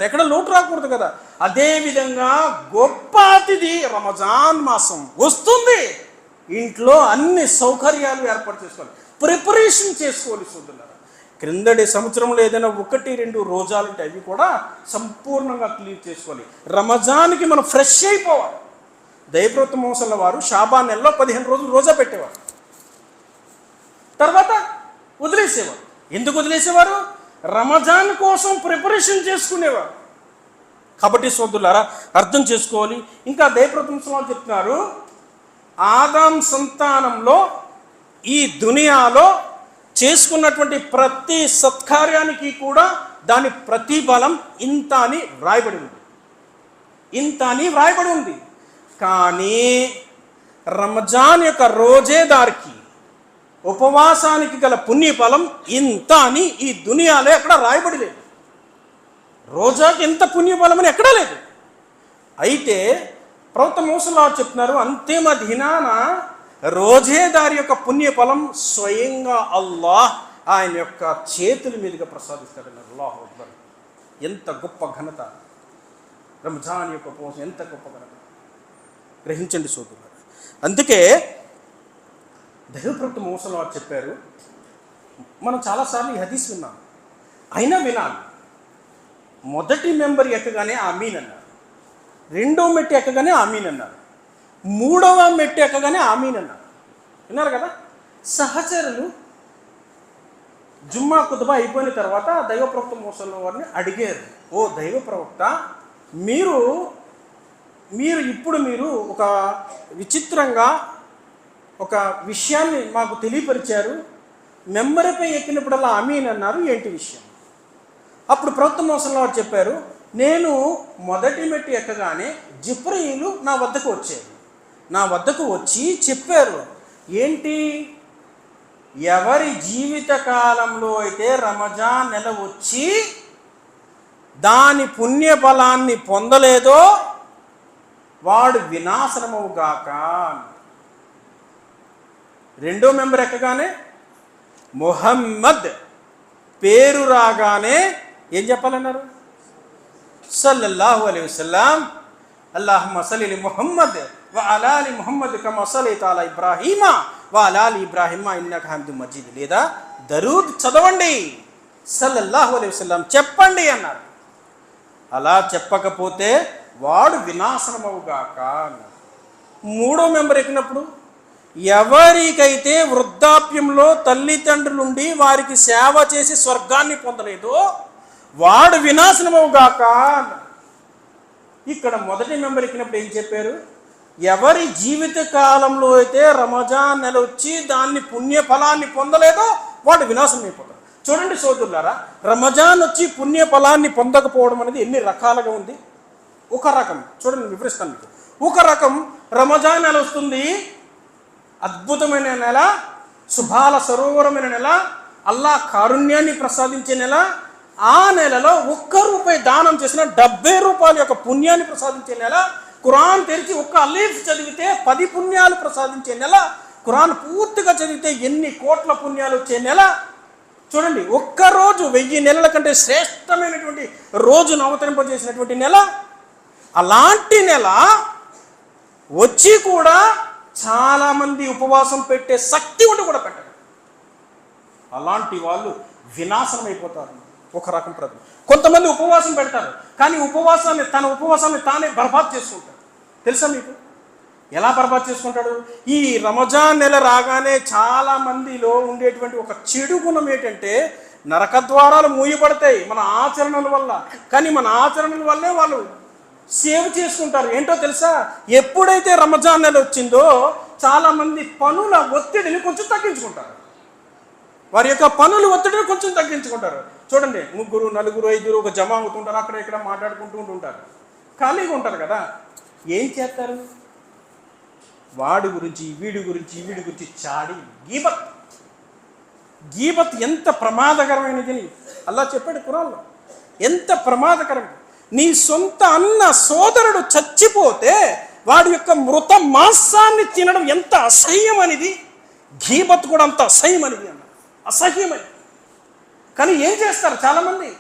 ఎక్కడ లోటు రాకూడదు కదా. అదేవిధంగా గొప్ప అతిథి రమజాన్ మాసం వస్తుంది, ఇంట్లో అన్ని సౌకర్యాలు ఏర్పాటు చేసుకోవాలి, ప్రిపరేషన్ చేసుకోవాలి సోదరులారా. క్రిందటి సంవత్సరంలో ఏదైనా 1-2 రోజాలు ఉంటే అవి కూడా సంపూర్ణంగా క్లియర్ చేసుకోవాలి. రమజాన్కి మనం ఫ్రెష్ అయిపోవాలి. దైవప్రవక్త ముహమ్మద్ వారు షాబాన్ నెలలో 15 రోజులు రోజా పెట్టేవారు, తర్వాత వదిలేసేవారు. ఎందుకు వదిలేసేవారు? రమజాన్ కోసం ప్రిపరేషన్ చేసుకునేవారు. కాబట్టి సోదరులారా అర్థం చేసుకోవాలి. ఇంకా దైవప్రవక్త ముహమ్మద్ చెప్తున్నారు, ఆదాం సంతానంలో ఈ దునియాలో చేసుకున్నటువంటి ప్రతి సత్కార్యానికి కూడా దాని ప్రతిఫలం ఇంత అని వ్రాయబడి ఉంది. కానీ రమజాన్ యొక్క రోజేదారికి, ఉపవాసానికి గల పుణ్యఫలం ఇంత అని ఈ దునియాలో ఎక్కడ రాయబడి లేదు. రోజాకి ఇంత పుణ్యఫలం అని ఎక్కడా లేదు. అయితే ప్రవక్త ముహమ్మద్ చెప్తున్నారు, అంతిమ దినాన రోజేదారి యొక్క పుణ్యఫలం స్వయంగా అల్లాహ్ ఆయన యొక్క చేతుల మీదుగా ప్రసాదిస్తాడన్నారు. అల్లాహు అక్బర్. ఎంత గొప్ప ఘనత రంజాన్ యొక్క ఉపవాసం, ఎంత గొప్ప ఘనత గ్రహించండి సోదరులు. అందుకే దైవప్రవక్త ముహమ్మద్ వారు చెప్పారు, మనం చాలాసార్లు ఈ హదీస్ విన్నాం, అయినా వినాలి. మొదటి మెంబర్ ఎక్కగానే ఆమీన్ అన్నారు, రెండో మెట్టు ఎక్కగానే ఆమీన్ అన్నారు, మూడవ మెట్టు ఎక్కగానే ఆమీన్ అన్నారు. విన్నారు కదా. సహచరులు జుమ్మా ఖుతుబా అయిపోయిన తర్వాత దైవప్రవక్త ముహమ్మద్ వారిని అడిగారు, ఓ దైవ ప్రవక్త, మీరు ఒక విచిత్రంగా ఒక విషయాన్ని మాకు తెలియపరిచారు, మెంబర్పై ఎక్కినప్పుడల్లా ఆమీన్ అన్నారు, ఏంటి విషయం? అప్పుడు ప్రవక్త ముహమ్మద్ వారు చెప్పారు, నేను మొదటి మెట్టు ఎక్కగానే జిబ్రీలు నా వద్దకు వచ్చి చెప్పారు, ఏంటి ఎవరి జీవిత కాలంలో అయితే రమజాన్ నెల వచ్చి దాని పుణ్యఫలాన్ని పొందలేదో వాడు వినాశనమవుగాక. రెండో మెంబర్ ఎక్కగానే ముహమ్మద్ పేరు రాగానే ఏం చెప్పాలన్నారు? సల్లల్లాహు అలైహి వసల్లం అల్లాహుమ్మ సల్లి అలా ముహమ్మద్ వ అలా అలి ముహమ్మద్ కమా సల్లైత అలా ఇబ్రాహీమ వ అలా అలి ఇబ్రాహీమ ఇన్నక హమీదుమ్ మజీద్, లేదా దరూద్ చదవండి, సల్లల్లాహు అలైహి వసల్లం చెప్పండి అన్నారు. అలా చెప్పకపోతే వాడు వినాశనమవుగాక అన్నారు. మూడో మెంబర్ ఎక్కినప్పుడు ఎవరికైతే వృద్ధాప్యంలో తల్లిదండ్రులుండి వారికి సేవ చేసి స్వర్గాన్ని పొందలేదో వాడు వినాశనమవుగాక అన్నారు. ఇక్కడ మొదటి మెంబర్ ఎక్కినప్పుడు ఏం చెప్పారు? ఎవరి జీవిత కాలంలో అయితే రమజాన్ నెల వచ్చి దాన్ని పుణ్యఫలాన్ని పొందలేదో వాడు వినాశనం అయిపోతాడు. చూడండి సోదరులారా, రమజాన్ వచ్చి పుణ్యఫలాన్ని పొందకపోవడం అనేది ఎన్ని రకాలుగా ఉంది. ఒక రకం చూడండి, వివరిస్తాను మీకు. ఒక రకం రమజాన్ నెల వస్తుంది, అద్భుతమైన నెల, శుభాల సరోవరమైన నెల, అల్లాహ్ కారుణ్యాన్ని ప్రసాదించే నెల. ఆ నెలలో 1 రూపాయి దానం చేసిన 70 రూపాయల యొక్క పుణ్యాన్ని ప్రసాదించే నెల. ఖురాన్ తెరిచి 1 అలీఫ్ చదివితే 10 పుణ్యాలు ప్రసాదించే నెల. ఖురాన్ పూర్తిగా చదివితే ఎన్ని కోట్ల పుణ్యాలు వచ్చే నెల. చూడండి, ఒక్కరోజు 1000 నెలల కంటే శ్రేష్టమైనటువంటి రోజును అవతరింపజేసినటువంటి నెల. అలాంటి నెల వచ్చి కూడా చాలామంది ఉపవాసం పెట్టే శక్తి ఉండి కూడా పెట్టరు. అలాంటి వాళ్ళు వినాశనం అయిపోతారు. ఒక రకం ప్రజలు. కొంతమంది ఉపవాసం పెడతారు, కానీ తన ఉపవాసాన్ని తానే బర్బాద్ చేసుకుంటాడు. తెలుసా మీకు ఎలా బర్బాద్ చేసుకుంటాడు? ఈ రమజాన్ నెల రాగానే చాలా మందిలో ఉండేటువంటి ఒక చెడు గుణం ఏంటంటే నరకద్వారాలు మూయబడతాయి మన ఆచరణల వల్ల. కానీ మన ఆచరణల వల్లే వాళ్ళు సేవ్ చేసుకుంటారు. ఏంటో తెలుసా? ఎప్పుడైతే రమజాన్ నెల వచ్చిందో చాలామంది పనుల ఒత్తిడిని కొంచెం తగ్గించుకుంటారు. వారి యొక్క పనుల ఒత్తిడిని కొంచెం తగ్గించుకుంటారు. చూడండి, 3, 4, 5 ఒక జమ అవుతుంటారు, అక్కడ ఇక్కడ మాట్లాడుకుంటూ ఉంటుంటారు, ఖాళీగా ఉంటారు కదా. ఏం చేస్తారు? వాడి గురించి వీడి గురించి చాడి గీబత్ ఎంత ప్రమాదకరమైనది అల్లాహ్ చెప్పాడు ఖురాన్లో. ఎంత ప్రమాదకరం. నీ సొంత అన్న సోదరుడు చచ్చిపోతే వాడి యొక్క మృత మాంసాన్ని తినడం ఎంత అసహ్యం అనేది. గీబత్ కూడా అంత అసహ్యం అనేది అన్న, అసహ్యమని. కానీ ఏం చేస్తారు చాలామంది?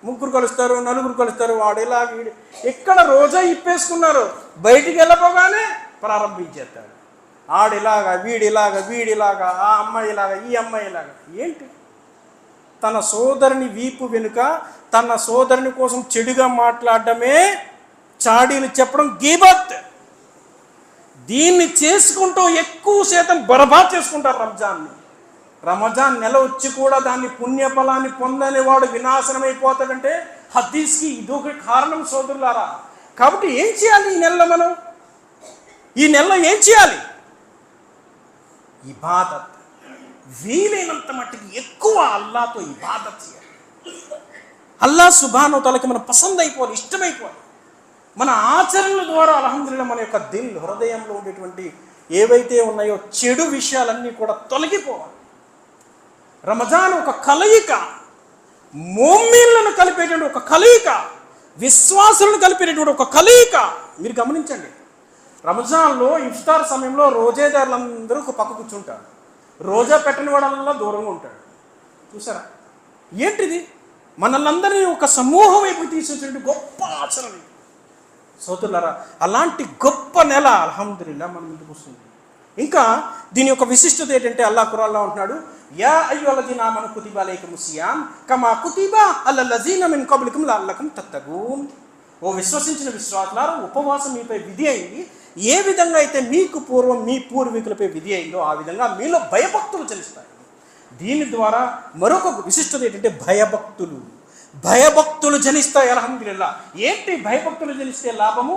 3 కలుస్తారు, 4 కలుస్తారు, వాడేలా వీడు ఎక్కడ రోజా ఇప్పేసుకున్నారు, బయటికి వెళ్ళపోగానే ప్రారంభించేస్తాడు. ఆడిలాగా వీడిలాగా ఆ అమ్మాయిలాగా ఈ అమ్మాయిలాగా. ఏంటి? తన సోదరుని వీపు వెనుక తన సోదరుని కోసం చెడుగా మాట్లాడడమే చాడీలు చెప్పడం గీబత్. దీన్ని చేసుకుంటూ ఎక్కువ శాతం బర్బాద్ చేసుకుంటారు రంజాన్ని. రమజాన్ నెల వచ్చి కూడా దాన్ని పుణ్యఫలాన్ని పొందని వాడు వినాశనం అయిపోతాడంటే హదీస్కి ఇదొక కారణం సోదరులారా. కాబట్టి ఏం చేయాలి ఈ నెలలో? మనం ఈ నెలలో ఏం చేయాలి? ఇబాదత్. వీలైనంత మట్టికి ఎక్కువ అల్లాహ్తో ఇబాదత్ చేయాలి. అల్లాహ్ సుబ్హానహు వ తఆలాకి మనం పసంద్ అయిపోవాలి, ఇష్టమైపోవాలి. మన ఆచరణల ద్వారా అల్హమ్దులిల్లాహ్ మన యొక్క హృదయంలో ఉండేటువంటి ఏవైతే ఉన్నాయో చెడు విషయాలన్నీ కూడా తొలగిపోవాలి. రమజాన్ ఒక కలయిక, మోమిన్లను కలిపేటువంటి ఒక కలయిక, విశ్వాసులను కలిపేటటువంటి ఒక కలయిక. మీరు గమనించండి, రంజాన్లో ఇఫ్తార్ సమయంలో రోజేదారులందరూ ఒక పక్క కూర్చుంటారు, రోజా పెట్టని వాడల్లా దూరంగా ఉంటాడు. చూసారా? ఏంటిది? మనల్ని ఒక సమూహం వైపు తీసుకొచ్చేటువంటి గొప్ప ఆచరణ సోదరులారా. అలాంటి గొప్ప నెల అల్హమ్దులిల్లాహ్ మన ముందుకు వస్తుంది. ఇంకా దీని యొక్క విశిష్టత ఏంటంటే అల్లాహ్ ఖురాన్లో అంటున్నాడు, యా అయ్యుహల్లజీన ఆమను కుతిబ అలైకుముస్ సియామ్ కమా కుతిబ అలల్ లజీన మిన్ కబ్లికుమ్ లఅల్లకుమ్ తత్తగూన్. ఓ విశ్వసించిన విశ్వాసులారా, ఉపవాసం మీపై విధి అయింది. ఏ విధంగా అయితే మీకు పూర్వం మీ పూర్వీకులపై విధి అయిందో ఆ విధంగా మీలో భయభక్తులు చెలుస్తాయి. దీని ద్వారా మరొక విశిష్టత ఏంటంటే భయభక్తులు జనిస్తాయి. అల్హమ్దులిల్లాహ్. ఏంటి భయభక్తులు జనిస్తే లాభము?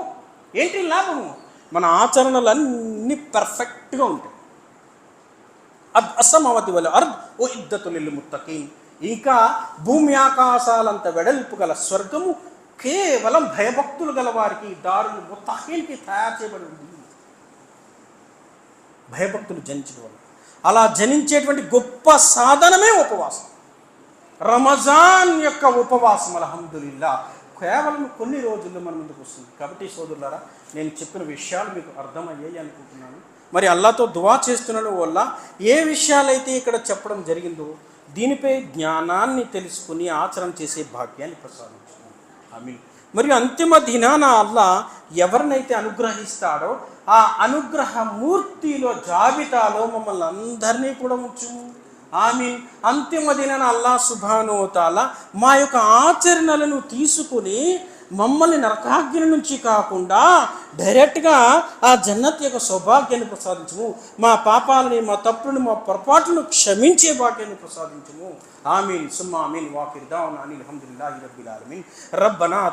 ఏంటి లాభము? మన ఆచరణలన్నీ పర్ఫెక్ట్గా ఉంటాయి. అస్సమావతి వల్ అర్ద్ ఉఇద్దతు లిల్ ముత్తకీన్. ఇంకా భూమి ఆకాశాలంత వెడల్పు గల స్వర్గము కేవలం భయభక్తులు గల వారికి, దారులు ముత్తకీన్కి తయారు చేయబడి ఉంది. భయభక్తులు జనించడం వల్ల అలా జనించేటువంటి గొప్ప సాధనమే ఉపవాసం. రమజాన్ యొక్క ఉపవాసం అల్హమ్దులిల్లా కేవలం కొన్ని రోజుల్లో మన ముందుకు వస్తుంది. కాబట్టి సోదరులారా, నేను చెప్పిన విషయాలు మీకు అర్థమయ్యాయి అనుకుంటున్నాను. మరి అల్లాతో దువా చేస్తున్నాడు వల్ల ఏ విషయాలైతే ఇక్కడ చెప్పడం జరిగిందో దీనిపై జ్ఞానాన్ని తెలుసుకుని ఆచరణ చేసే భాగ్యాన్ని ప్రసాదించున్నాను. ఆమీన్. మరియు అంతిమ దినాన అల్లా ఎవరినైతే అనుగ్రహిస్తాడో ఆ అనుగ్రహ మూర్తిలో జాబితాలో మమ్మల్ని అందరినీ కూడా ఉంచుము. ఆమీన్. అంతిమ దినాన అల్లాహ్ సుబ్హానహు వ తఆలా మా యొక్క ఆచరణలను తీసుకుని మమ్మల్ని నరకాగ్ని నుంచి కాకుండా డైరెక్ట్గా ఆ జన్నత్ యొక్క సౌభాగ్యాన్ని ప్రసాదించము. మా పాపాలని, మా తప్పులను, మా పొరపాట్లను క్షమించే భాగ్యాన్ని ప్రసాదించము. ఆమీన్ సుమ్మా ఆమీన్. వాఖిర్ దావనా అనిల్ హమ్దులిల్లాహి రబ్బిల్ ఆలమీన్. రబ్బనా